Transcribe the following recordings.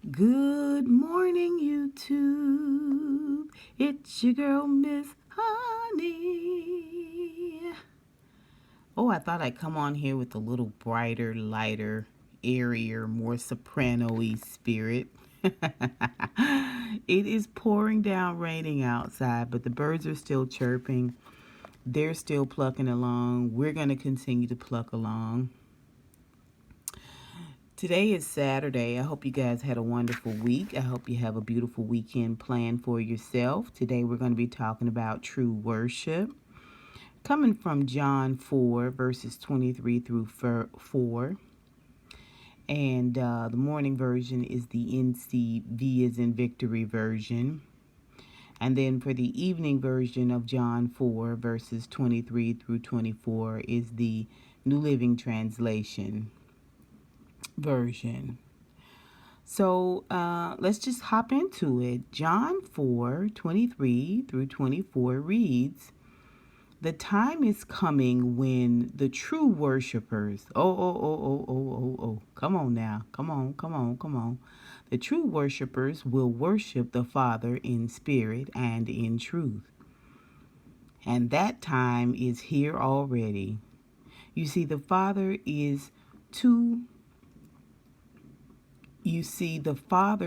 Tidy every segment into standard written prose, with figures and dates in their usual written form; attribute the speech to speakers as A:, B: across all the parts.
A: Good morning, YouTube. It's your girl, Miss Honey. Oh, I thought I'd come on here with a little brighter, lighter, airier, more soprano-y spirit. It is pouring down, raining outside, but the birds are still chirping. They're still plucking along. We're going to continue to pluck along. Today is Saturday. I hope you guys had a wonderful week. I hope you have a beautiful weekend planned for yourself. Today we're going to be talking about true worship. Coming from John 4, verses 23 through 4. And the morning version is the NCV as in victory version. And then for the evening version of John 4, verses 23 through 24 is the New Living Translation version. So let's just hop into it. John 4:23 through 24 reads, "The time is coming when the true worshipers, come on now, come on. The true worshipers will worship the Father in spirit and in truth. And that time is here already. You see, the Father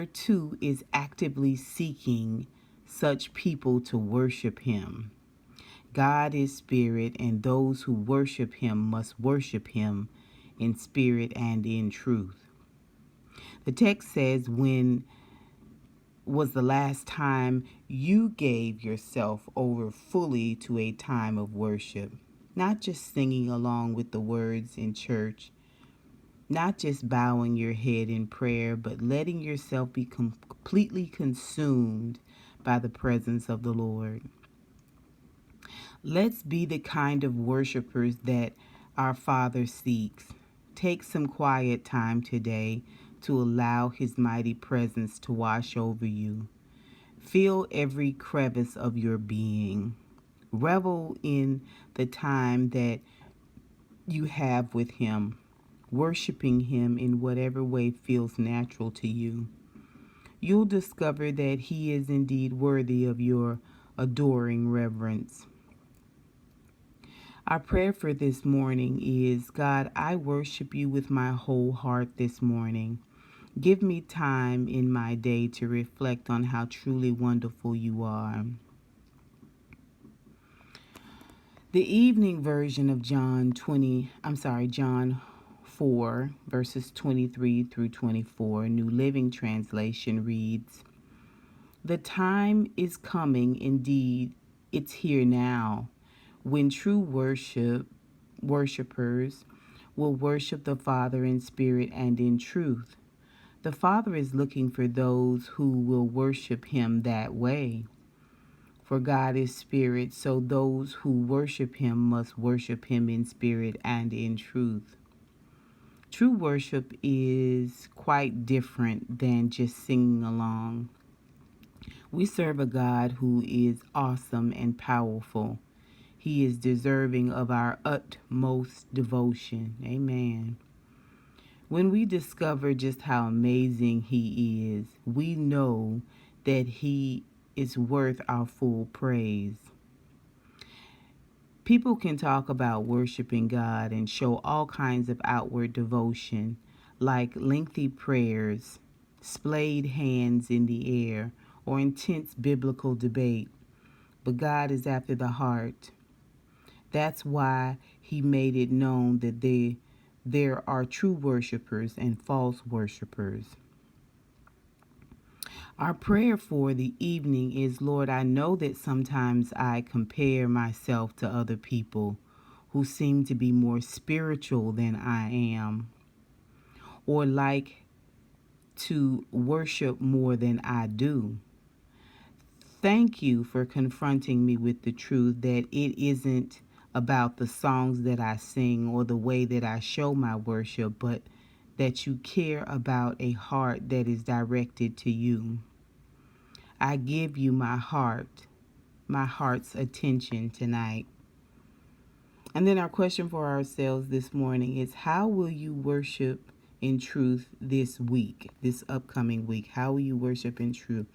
A: too is actively seeking such people to worship him. God is spirit, and those who worship him must worship him in spirit and in truth." The text says, "When was the last time you gave yourself over fully to a time of worship? Not just singing along with the words in church, not just bowing your head in prayer, but letting yourself be completely consumed by the presence of the Lord." Let's be the kind of worshipers that our Father seeks. Take some quiet time today to allow his mighty presence to wash over you. Feel every crevice of your being. Revel in the time that you have with him, worshiping him in whatever way feels natural to you. You'll discover that he is indeed worthy of your adoring reverence. Our prayer for this morning is, God, I worship you with my whole heart this morning. Give me time in my day to reflect on how truly wonderful you are. The evening version of John 4, verses 23 through 24, New Living Translation reads, "The time is coming, indeed, it's here now, when true worshipers will worship the Father in spirit and in truth. The Father is looking for those who will worship him that way. For God is spirit, so those who worship him must worship him in spirit and in truth." True worship is quite different than just singing along. We serve a God who is awesome and powerful. He is deserving of our utmost devotion. Amen. When we discover just how amazing he is, we know that he is worth our full praise. People can talk about worshiping God and show all kinds of outward devotion, like lengthy prayers, splayed hands in the air, or intense biblical debate. But God is after the heart. That's why he made it known that there are true worshipers and false worshipers. Our prayer for the evening is, Lord, I know that sometimes I compare myself to other people who seem to be more spiritual than I am, or like to worship more than I do. Thank you for confronting me with the truth that it isn't about the songs that I sing or the way that I show my worship, but that you care about a heart that is directed to you. I give you my heart's attention tonight. And then our question for ourselves this morning is, how will you worship in truth this week, this upcoming week? How will you worship in truth?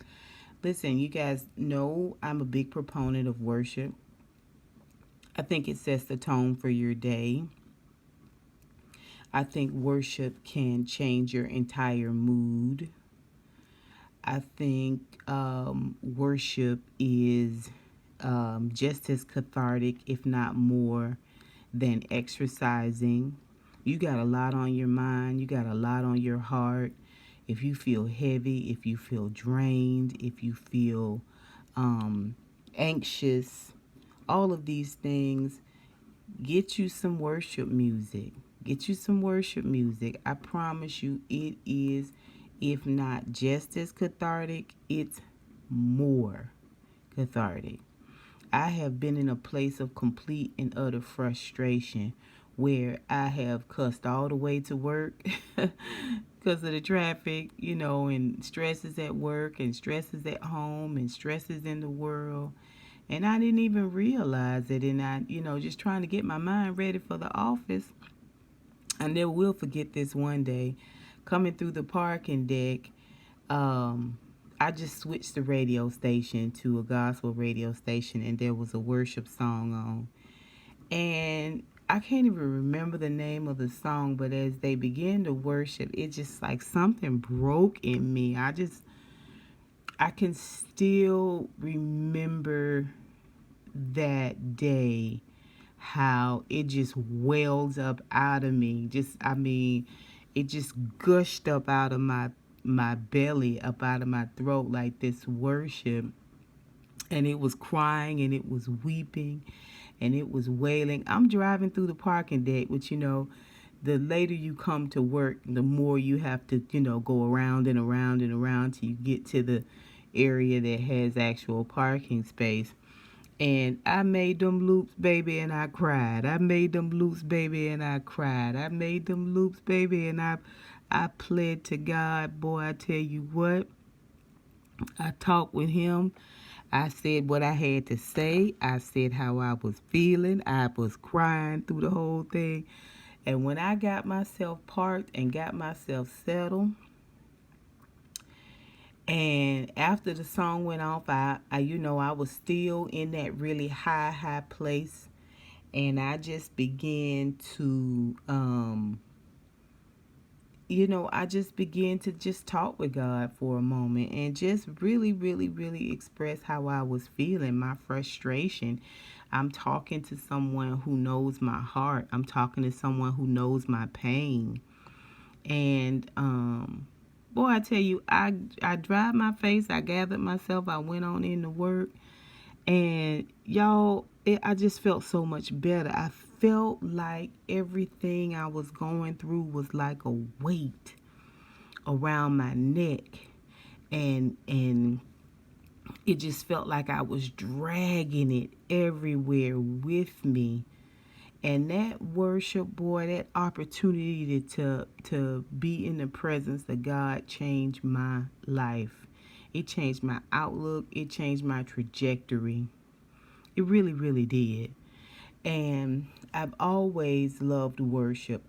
A: Listen, you guys know I'm a big proponent of worship. I think it sets the tone for your day. I think worship can change your entire mood. I think worship is just as cathartic, if not more, than exercising. You got a lot on your mind, you got a lot on your heart. If you feel heavy, if you feel drained, if you feel anxious, all of these things, get you some worship music. Get you some worship music. I promise you, it is, if not just as cathartic, it's more cathartic. I have been in a place of complete and utter frustration where I have cussed all the way to work because of the traffic, and stresses at work and stresses at home and stresses in the world. And I didn't even realize it. And I, just trying to get my mind ready for the office. I never will forget this one day coming through the parking deck. I just switched the radio station to a gospel radio station, and there was a worship song on. And I can't even remember the name of the song, but as they began to worship, it just like something broke in me. I can still remember that day, how it just welled up out of me. It just gushed up out of my belly, up out of my throat, like this worship. And it was crying and it was weeping and it was wailing. I'm driving through the parking deck, which, the later you come to work, the more you have to, go around and around and around till you get to the area that has actual parking space. And I made them loops, baby, and I cried. I made them loops, baby, and I cried. I made them loops, baby, and I pled to God. Boy, I tell you what, I talked with him. I said what I had to say. I said how I was feeling. I was crying through the whole thing. And when I got myself parked and got myself settled, and after the song went off, I was still in that really high place. And I just began to, I just began to just talk with God for a moment and just really, really, really express how I was feeling, my frustration. I'm talking to someone who knows my heart. I'm talking to someone who knows my pain. And, boy, I tell you, I dried my face. I gathered myself. I went on into work. And y'all, I just felt so much better. I felt like everything I was going through was like a weight around my neck. And it just felt like I was dragging it everywhere with me. And that worship, boy, that opportunity to be in the presence of God changed my life. It changed my outlook. It changed my trajectory. It really, really did. And I've always loved worship.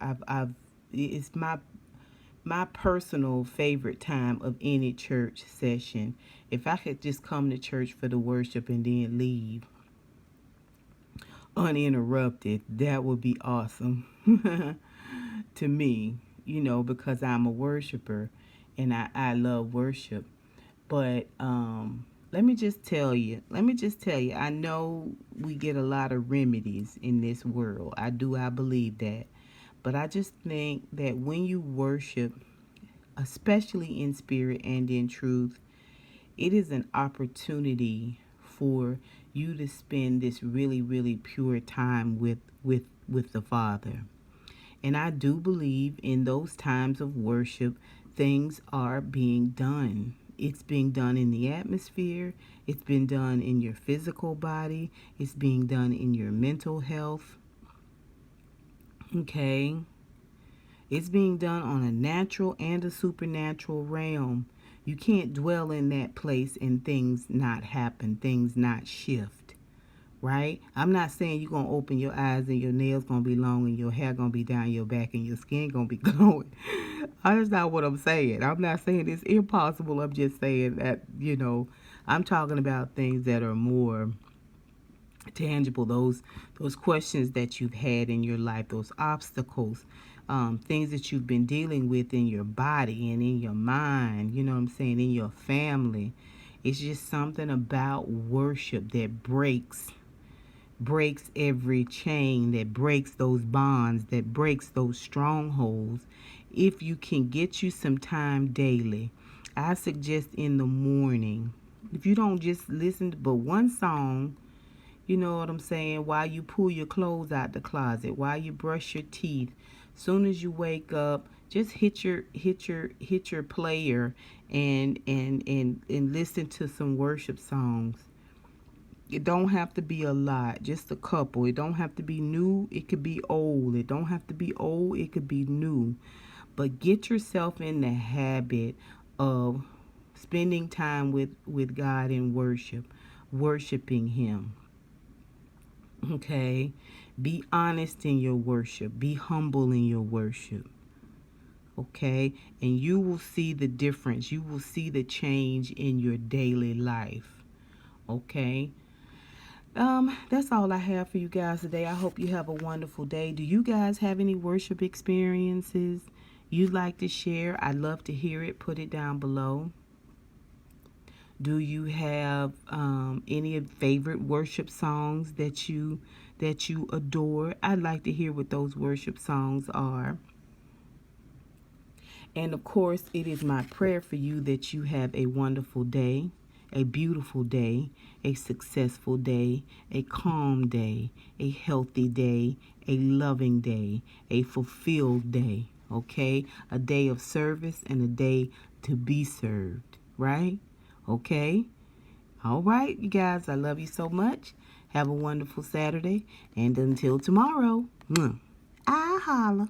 A: It's my personal favorite time of any church session. If I could just come to church for the worship and then leave uninterrupted, that would be awesome to me, because I'm a worshiper and I love worship. But let me just tell you, I know we get a lot of remedies in this world. I believe that. But I just think that when you worship, especially in spirit and in truth, it is an opportunity for you to spend this really, really pure time with the Father. And I do believe in those times of worship, things are being done. It's being done in the atmosphere. It's been done in your physical body. It's being done in your mental health. Okay? It's being done on a natural and a supernatural realm. You can't dwell in that place and things not happen, things not shift. Right? I'm not saying you're going to open your eyes and your nails going to be long and your hair going to be down your back and your skin going to be glowing. That's not what I'm saying. I'm not saying it's impossible. I'm just saying that, I'm talking about things that are more tangible, those questions that you've had in your life, those obstacles, things that you've been dealing with in your body and in your mind, you know what I'm saying, in your family. It's just something about worship that breaks every chain, that breaks those bonds, that breaks those strongholds. If you can get you some time daily, I suggest in the morning, if you don't just listen to but one song, you know what I'm saying, while you pull your clothes out the closet, while you brush your teeth, soon as you wake up, just hit your player and listen to some worship songs. It don't have to be a lot, just a couple. It don't have to be new, it could be old. It don't have to be old, it could be new. But get yourself in the habit of spending time with God in worship, worshiping him. Okay? Be honest in your worship. Be humble in your worship. Okay? And you will see the difference. You will see the change in your daily life. Okay? That's all I have for you guys today. I hope you have a wonderful day. Do you guys have any worship experiences you'd like to share? I'd love to hear it. Put it down below. Do you have any favorite worship songs that you adore? I'd like to hear what those worship songs are. And of course, it is my prayer for you that you have a wonderful day, a beautiful day, a successful day, a calm day, a healthy day, a loving day, a fulfilled day, okay? A day of service and a day to be served, right? Okay? All right, you guys, I love you so much. Have a wonderful Saturday. And until tomorrow, I holla.